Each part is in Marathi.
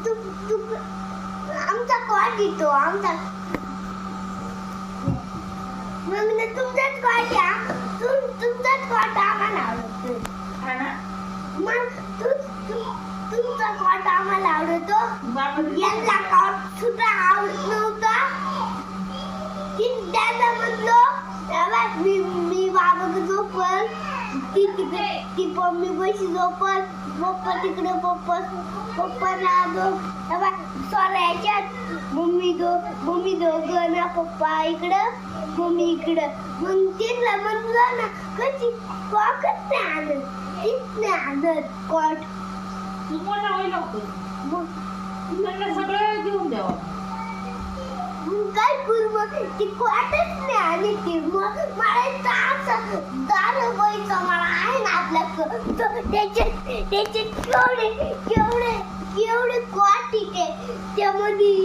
तू तू आमचा कॉट येतो आमचा मग ना तुमचाच कॉट या तुमचाच कॉट आम्हाला आवडतो हा ना मग तुमचा कॉट आम्हाला आवडतो यांना कॉट सुद्धा आवडत नव्हता की त्याला म्हणलो तेव्हा मी बाबा झोपल ती तिकडे ती मम्मी पैसे झोपल पप्पा तिकडे पप्पा ना तेव्हा सोरायच्यात मम्मी दोघं ना पप्पा इकडं मम्मी इकडं मग तिला म्हणलं ना कशी कॉकच नाही आणत तीच नाही आणत कॉट तू मोठा होईल लवकर त्यांना सगळं घेऊन द्यावं मग काय करू मग ती कॉटच नाही आणि ती मग मला दार बाईचा मला आहे ना आपल्या त्याचे केवढे कॉट इथे त्यामध्ये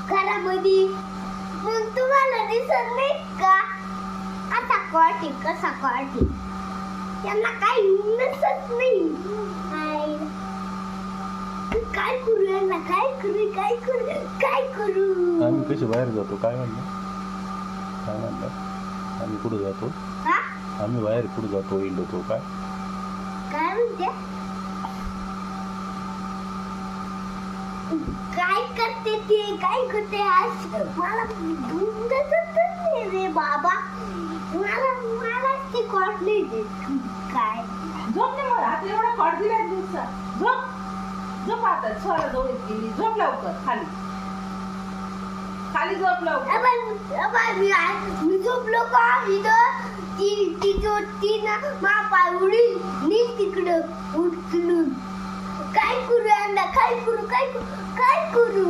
घरामध्ये मग तुम्हाला दिसत नाही का आता कॉट आहे कसा कॉट आहे त्यांना काही नसत नाही काय करू यांना काय करू आम्ही कसे बाहेर जातो काय म्हणलं आम्ही कुठं जातो हा आम्ही बाहेर कुठं जातो हिंडतो काय काय म्हणते काय करते आज मला धुंदतच नाही रे बाबा मला ती कॉट नाही देत काय झोप नाही मला आता एवढा कॉट दिला दिवसा झोप आता स्वरा जवळ गेली झोप लवकर खाली झोप लवकर मी झोपलो का इथं ती ना मा पाय उडील नी तिकडं उचलून काय करू यांना काय करू